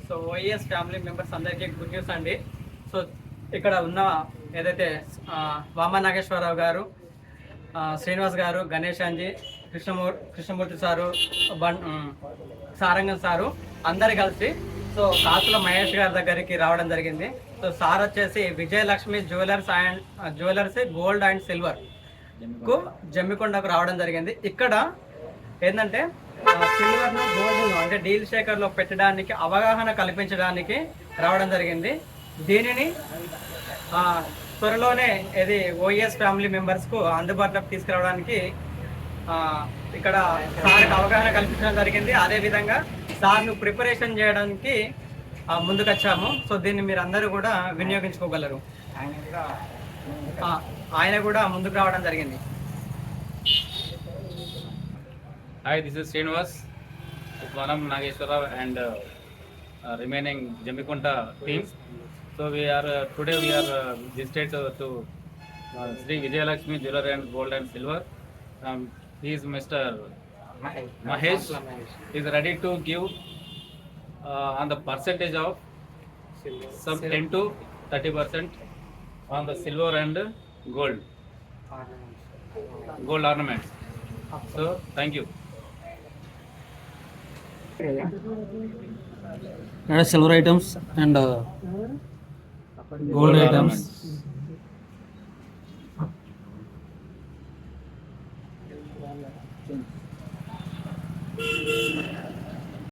So OS family members అందరికీ good news అండి. So ఇక్కడ ఉన్న ఏదైతే వామ నాగేశ్వరరావు గారు, శ్రీనివాస్ గారు, గణేష్ అంజీ, కృష్ణమూర్తి సారు, సారంగం సారు అందరు కలిసి సో కాసుల మహేష్ గారి దగ్గరికి రావడం జరిగింది. సో సార్ వచ్చేసి Vijayalakshmi jewellers gold and silver కు జమ్మికొండకు రావడం జరిగింది. ఇక్కడ ఏంటంటే సిల్వర్ను గోల్డ్ను అంటే డీల్ షేకర్లో పెట్టడానికి అవగాహన కల్పించడానికి రావడం జరిగింది. దీనిని త్వరలోనే ఇది ఓఎస్ ఫ్యామిలీ మెంబర్స్కు అందుబాటులోకి తీసుకురావడానికి ఇక్కడ సార్కి అవగాహన కల్పించడం జరిగింది. అదేవిధంగా సార్ను ప్రిపరేషన్ చేయడానికి ముందుకొచ్చాము. సో దీన్ని మీరు అందరూ కూడా వినియోగించుకోగలరు. ఆయన కూడా ముందుకు రావడం జరిగింది. Hi, this is Srinivas with Vanam Nageshwara and remaining Jammikonda team. So today we are visited to Sri Vijayalakshmi Jewelry and Gold and Silver. He is Mr. Mahesh. He is ready to give on the percentage of some 10 to 30% on the silver and gold ornaments. So thank you. Silver items and gold items.